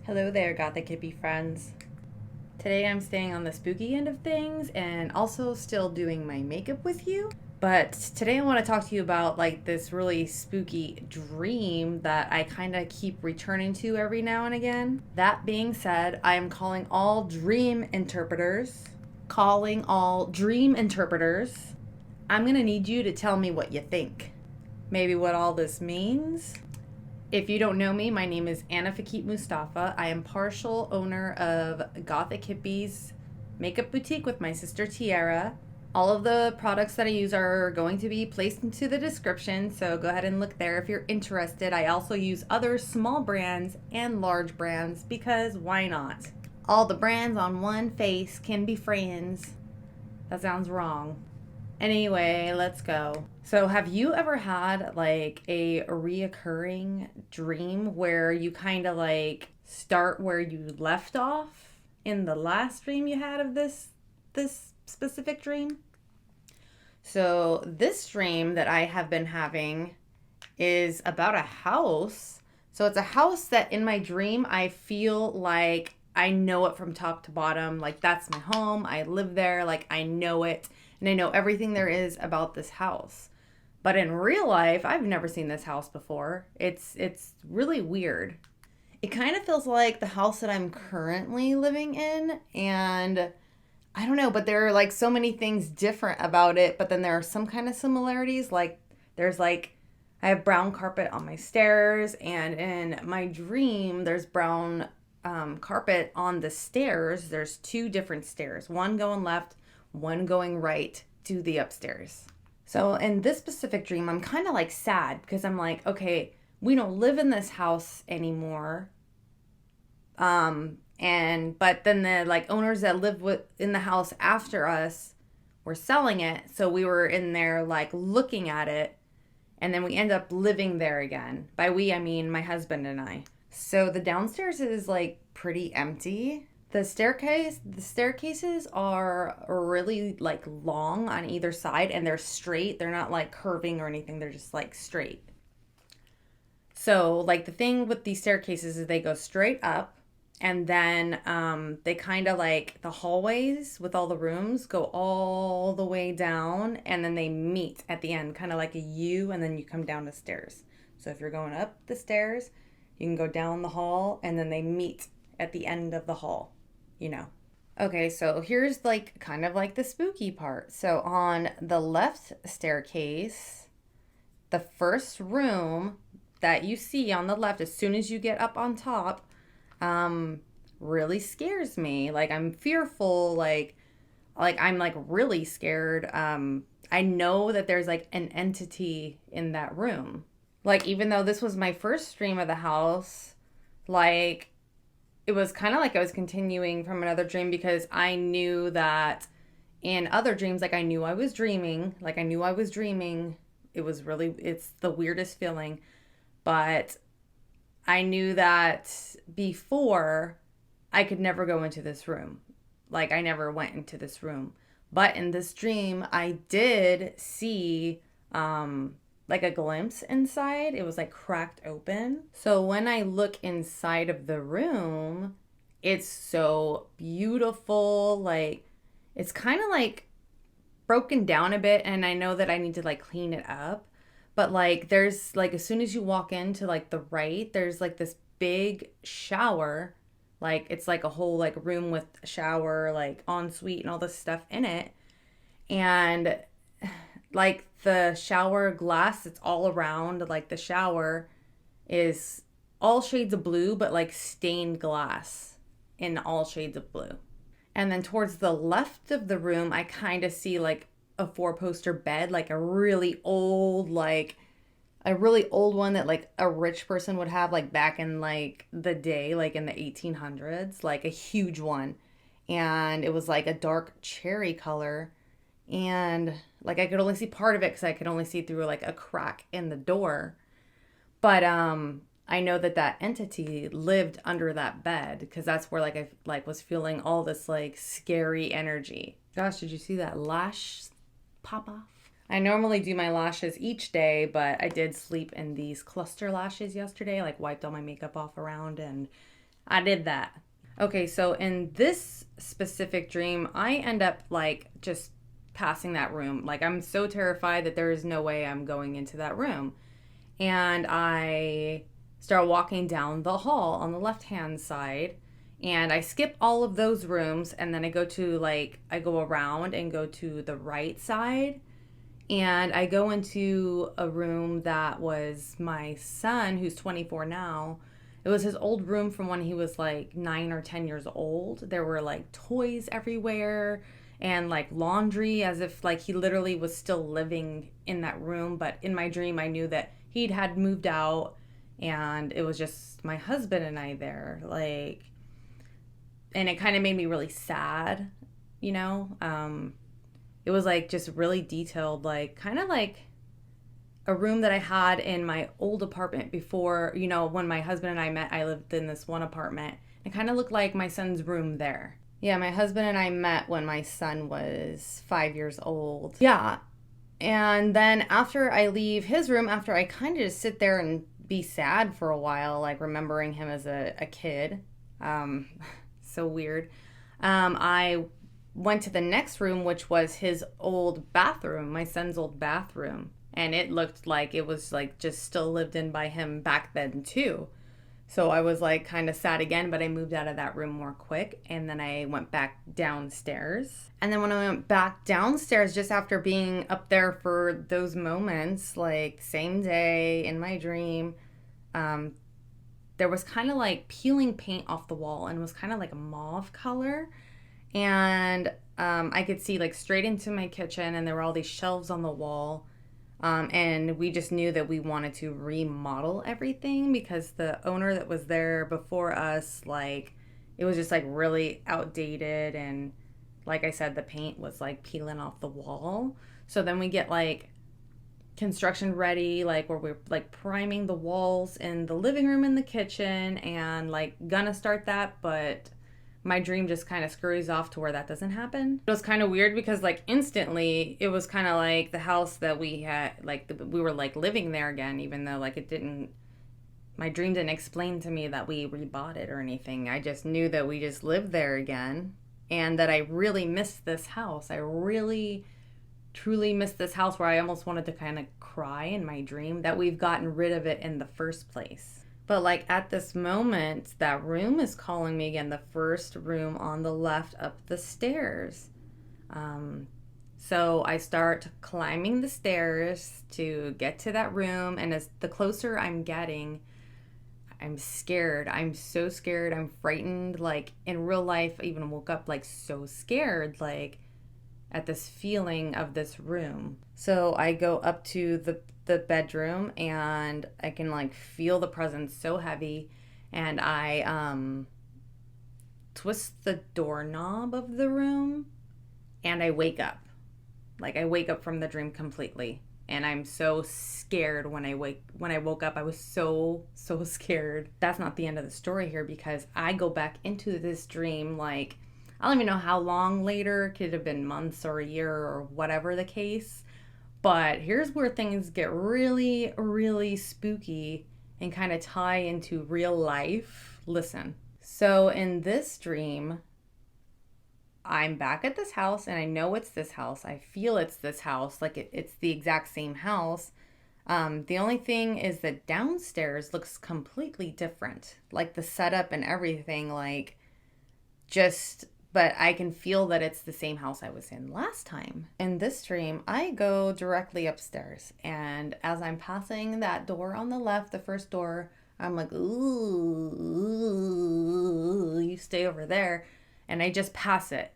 Hello there, Gothic hippie friends. Today I'm staying on the spooky end of things and also still doing my makeup with you. But today I want to talk to you about like this really spooky dream that I kind of keep returning to every now and again. That being said, I am calling all dream interpreters. I'm going to need you to tell me what you think. Maybe what all this means. If you don't know me, my name is Fekete-Mustafa. I am partial owner of Gothic Hippies makeup boutique with my sister Tiara. All of the products that I use are going to be placed into the description, so go ahead and look there if you're interested. I also use other small brands and large brands because why not? All the brands on one face can be friends. That sounds wrong. Anyway, let's go. So, have you ever had like a reoccurring dream where you kind of like start where you left off in the last dream you had of this specific dream? So, this dream that I have been having is about a house. So, it's a house that in my dream I feel like I know it from top to bottom. Like that's my home. I live there. Like I know it and I know everything there is about this house. But in real life, I've never seen this house before. It's really weird. It kind of feels like the house that I'm currently living in, and I don't know, but there are like so many things different about it, but then there are some kind of similarities. Like there's like I have brown carpet on my stairs, and in my dream there's brown carpet on the stairs. There's two different stairs, one going left, one going right to the upstairs. So in this specific dream, I'm kind of like sad because I'm like, okay, we don't live in this house anymore. And but then the like owners that lived in the house after us were selling it. So we were in there like looking at it, and then we end up living there again. By we, I mean my husband and I. So the downstairs is like pretty empty. The staircases are really like long on either side, and they're straight. They're not like curving or anything. They're just like straight. So like the thing with these staircases is they go straight up, and then they kind of like the hallways with all the rooms go all the way down, and then they meet at the end, kind of like a U, and then you come down the stairs. So if you're going up the stairs, you can go down the hall, and then they meet at the end of the hall. Okay, so here's like kind of like the spooky part. So on the left staircase, the first room that you see on the left as soon as you get up on top really scares me. Like I'm fearful, like I'm like really scared. I know that there's like an entity in that room. Like even though this was my first dream of the house, like it was kind of like I was continuing from another dream because I knew that in other dreams, like I knew I was dreaming. It's the weirdest feeling. But I knew that before I could never go into this room. Like I never went into this room. But in this dream, I did see like a glimpse inside. It was like cracked open. So when I look inside of the room, it's so beautiful. Like it's kind of like broken down a bit, and I know that I need to like clean it up. But like there's like as soon as you walk into like the right, there's like this big shower. Like it's like a whole like room with a shower, like ensuite and all this stuff in it. And like the shower glass, it's all around. Like the shower is all shades of blue, but like stained glass in all shades of blue. And then towards the left of the room, I kind of see like a four-poster bed, like a really old one that like a rich person would have like back in like the day, like in the 1800s, like a huge one. And it was like a dark cherry color. And like I could only see part of it because I could only see through like a crack in the door. But I know that entity lived under that bed because that's where like I like was feeling all this like scary energy. Gosh, did you see that lash pop off? I normally do my lashes each day, but I did sleep in these cluster lashes yesterday. Like wiped all my makeup off around, and I did that. Okay, so in this specific dream, I end up like just passing that room. Like I'm so terrified that there is no way I'm going into that room. And I start walking down the hall on the left-hand side, and I skip all of those rooms, and then I go to I go around and go to the right side, and I go into a room that was my son, who's 24 now. It was his old room from when he was like 9 or 10 years old. There were like toys everywhere and like laundry, as if like he literally was still living in that room. But in my dream, I knew that he'd had moved out, and it was just my husband and I there. And it kind of made me really sad, you know? It was like just really detailed, like kind of like a room that I had in my old apartment before, you know, when my husband and I met. I lived in this one apartment. It kind of looked like my son's room there. Yeah, my husband and I met when my son was 5 years old. Yeah. And then after I leave his room, after I kind of just sit there and be sad for a while, like remembering him as a kid, so weird, I went to the next room, which was his old bathroom, my son's old bathroom. And it looked like it was like just still lived in by him back then too. So I was like kind of sad again, but I moved out of that room more quick. And then I went back downstairs. And then when I went back downstairs, just after being up there for those moments, like same day in my dream, there was kind of like peeling paint off the wall, and it was kind of like a mauve color. And I could see like straight into my kitchen, and there were all these shelves on the wall. And we just knew that we wanted to remodel everything because the owner that was there before us, like, it was just like really outdated. And like I said, the paint was like peeling off the wall. So then we get like construction ready, like where we're like priming the walls in the living room and the kitchen, and like gonna start that, but my dream just kind of scurries off to where that doesn't happen. It was kind of weird because like instantly it was kind of like the house that we had, like we were like living there again, even though like my dream didn't explain to me that we rebought it or anything. I just knew that we just lived there again, and that I really missed this house. I really truly missed this house, where I almost wanted to kind of cry in my dream that we've gotten rid of it in the first place. But like at this moment, that room is calling me again, the first room on the left up the stairs. So I start climbing the stairs to get to that room, and as the closer I'm getting, I'm scared. I'm so scared. I'm frightened. Like in real life, I even woke up like so scared, like at this feeling of this room. So I go up to the bedroom, and I can like feel the presence so heavy, and I twist the doorknob of the room, and I wake up. Like I wake up from the dream completely, and I'm so scared when I woke up. I was so scared. That's not the end of the story here, because I go back into this dream like I don't even know how long later. It could have been months or a year or whatever the case. But here's where things get really, really spooky and kind of tie into real life. Listen. So in this dream, I'm back at this house, and I know it's this house. I feel it's this house. Like it's the exact same house. The only thing is that downstairs looks completely different. Like the setup and everything, like but I can feel that it's the same house I was in last time. In this dream, I go directly upstairs, and as I'm passing that door on the left, the first door, I'm like, ooh, you stay over there. And I just pass it.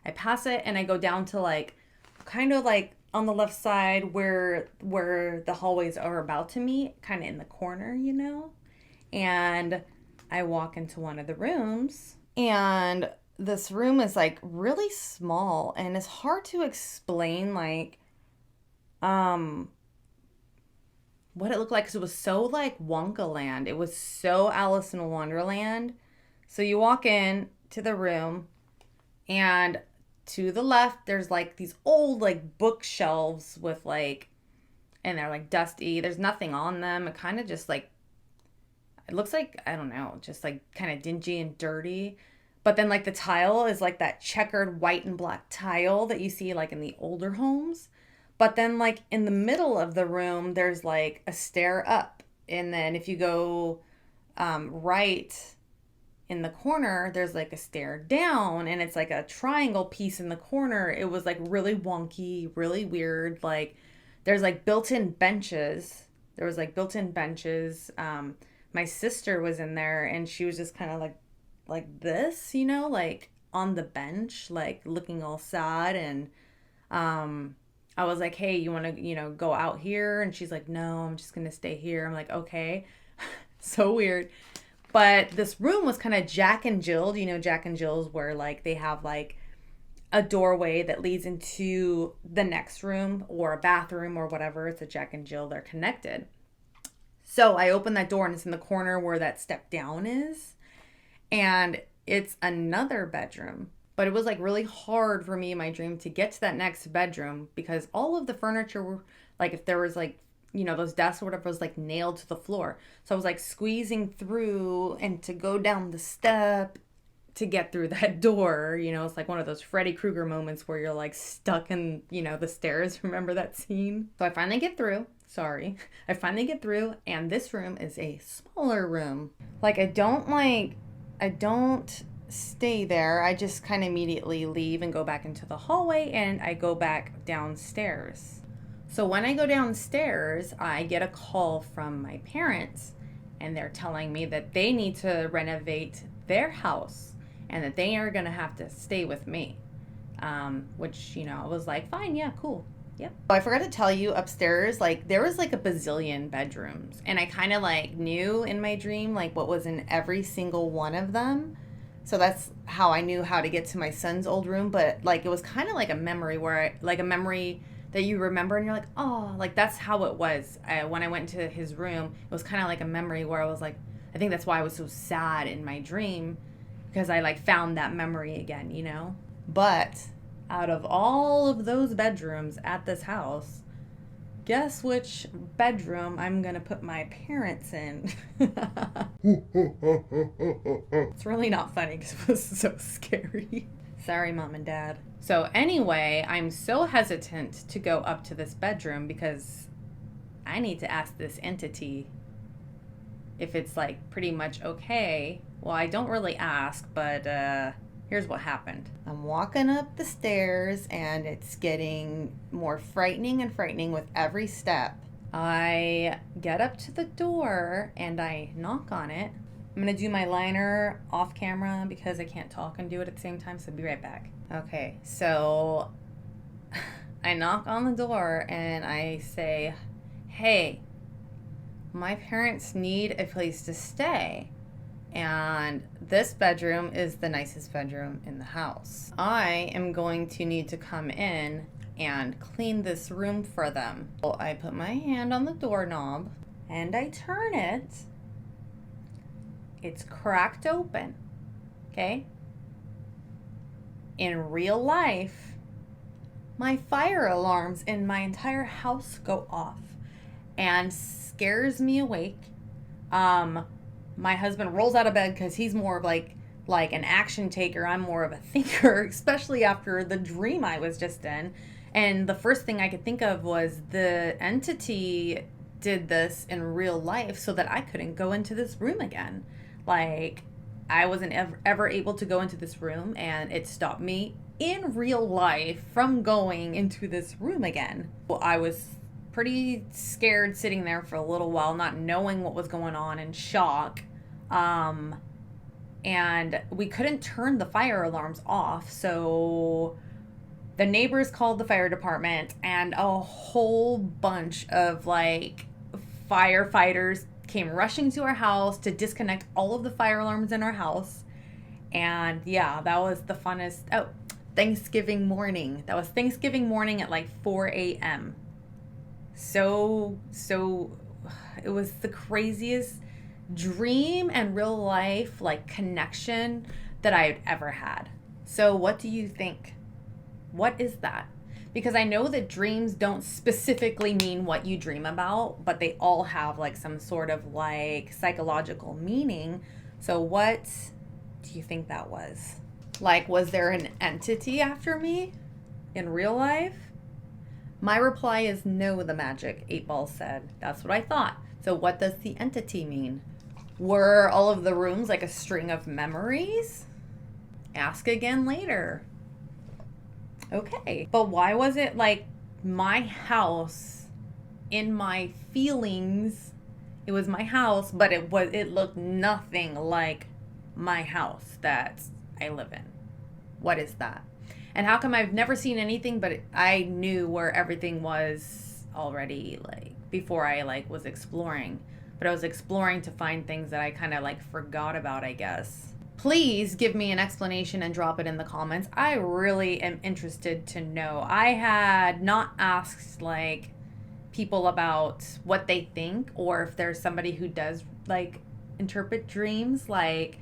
I pass it, and I go down to like, kind of like on the left side where the hallways are about to meet, kind of in the corner, you know? And I walk into one of the rooms, and this room is like really small, and it's hard to explain like what it looked like, because it was so like Wonka Land. It was so Alice in Wonderland. So you walk in to the room, and to the left there's like these old like bookshelves with like, and they're like dusty. There's nothing on them. It kind of just like, it looks like, I don't know, just like kind of dingy and dirty. But then like the tile is like that checkered white and black tile that you see like in the older homes. But then like in the middle of the room, there's like a stair up. And then if you go right in the corner, there's like a stair down, and it's like a triangle piece in the corner. It was like really wonky, really weird. Like there's like built-in benches. There was like built-in benches. My sister was in there, and she was just kind of like this, you know, like on the bench, like looking all sad. And I was like, hey, you want to, you know, go out here? And she's like, no, I'm just gonna stay here. I'm like, okay. So weird. But this room was kind of Jack and Jilled, you know, Jack and Jill's, where like they have like a doorway that leads into the next room or a bathroom or whatever. It's a Jack and Jill. They're connected. So I opened that door, and it's in the corner where that step down is. And it's another bedroom. But it was like really hard for me in my dream to get to that next bedroom, because all of the furniture were like, if there was like, you know, those desks or whatever, was like nailed to the floor. So I was like squeezing through and to go down the step to get through that door. You know, it's like one of those Freddy Krueger moments where you're like stuck in, you know, the stairs. Remember that scene? So I finally get through. Sorry. I finally get through, and this room is a smaller room. Like I don't stay there. I just kind of immediately leave and go back into the hallway, and I go back downstairs. So when I go downstairs, I get a call from my parents, and they're telling me that they need to renovate their house and that they are going to have to stay with me. Which, you know, I was like, fine, yeah, cool. Yep. I forgot to tell you, upstairs, like there was like a bazillion bedrooms, and I kind of like knew in my dream like what was in every single one of them. So that's how I knew how to get to my son's old room. But like it was kind of like a memory like a memory that you remember, and you're like, oh, like that's how it was. When I went to his room, it was kind of like a memory where I was like, I think that's why I was so sad in my dream, because I like found that memory again, you know? But out of all of those bedrooms at this house, guess which bedroom I'm gonna put my parents in? It's really not funny because it was so scary. Sorry, Mom and Dad. So anyway, I'm so hesitant to go up to this bedroom because I need to ask this entity if it's like pretty much okay. Well, I don't really ask, but here's what happened. I'm walking up the stairs, and it's getting more frightening and frightening with every step. I get up to the door, and I knock on it. I'm going to do my liner off camera because I can't talk and do it at the same time, so be right back. Okay, so I knock on the door, and I say, hey, my parents need a place to stay. And this bedroom is the nicest bedroom in the house. I am going to need to come in and clean this room for them. Well, I put my hand on the doorknob and I turn it. It's cracked open, okay? In real life, my fire alarms in my entire house go off and scares me awake. My husband rolls out of bed because he's more of like an action taker. I'm more of a thinker, especially after the dream I was just in. And the first thing I could think of was the entity did this in real life so that I couldn't go into this room again. Like, I wasn't ever able to go into this room, and it stopped me in real life from going into this room again. Well, I was pretty scared sitting there for a little while, not knowing what was going on, in shock. And we couldn't turn the fire alarms off, so the neighbors called the fire department, and a whole bunch of like firefighters came rushing to our house to disconnect all of the fire alarms in our house. And yeah, that was the funnest. Oh, Thanksgiving morning. That was Thanksgiving morning at like 4 a.m. So it was the craziest dream and real life like connection that I've ever had. So what do you think? What is that? because I know that dreams don't specifically mean what you dream about, but they all have like some sort of like psychological meaning. So what do you think that was? Like, was there an entity after me in real life? My reply is no, the magic 8-ball said. That's what I thought. So what does the entity mean? Were all of the rooms like a string of memories? Ask again later. Okay. But why was it like my house in my feelings? It was my house, but it looked nothing like my house that I live in. What is that? And how come I've never seen anything, but I knew where everything was already, like, before I like was exploring. But I was exploring to find things that I kind of like forgot about, I guess. Please give me an explanation and drop it in the comments. I really am interested to know. I had not asked like people about what they think, or if there's somebody who does like interpret dreams. Like,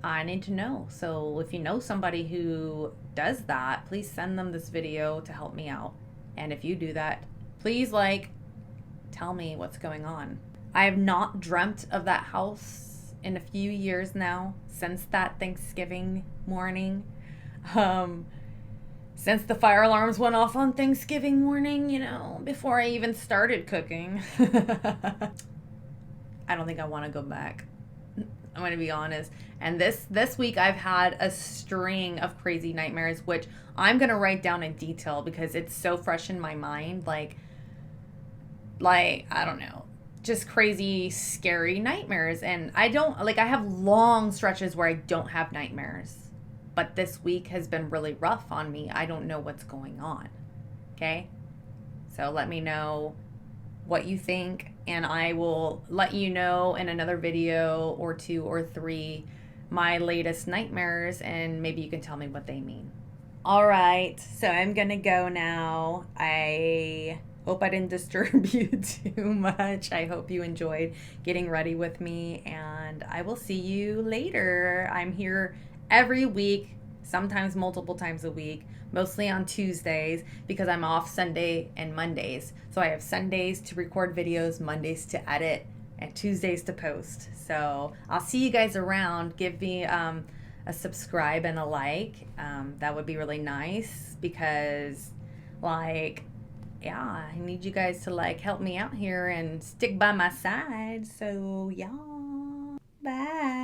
I need to know. So if you know somebody who does that, please send them this video to help me out. And if you do that, please like tell me what's going on. I have not dreamt of that house in a few years now, since that Thanksgiving morning. Since the fire alarms went off on Thanksgiving morning, you know, before I even started cooking. I don't think I want to go back. I'm going to be honest. And this week I've had a string of crazy nightmares, which I'm going to write down in detail because it's so fresh in my mind. Like, I don't know, just crazy, scary nightmares. And I have long stretches where I don't have nightmares. But this week has been really rough on me. I don't know what's going on. Okay? So let me know what you think, and I will let you know in another video or 2 or 3 my latest nightmares, and maybe you can tell me what they mean. All right, so I'm gonna go now. I hope I didn't disturb you too much. I hope you enjoyed getting ready with me, and I will see you later. I'm here every week, sometimes multiple times a week, mostly on Tuesdays because I'm off Sunday and Mondays. So I have Sundays to record videos, Mondays to edit, and Tuesdays to post. So I'll see you guys around. Give me a subscribe and a like. That would be really nice because, like, yeah, I need you guys to like help me out here and stick by my side. So yeah, bye.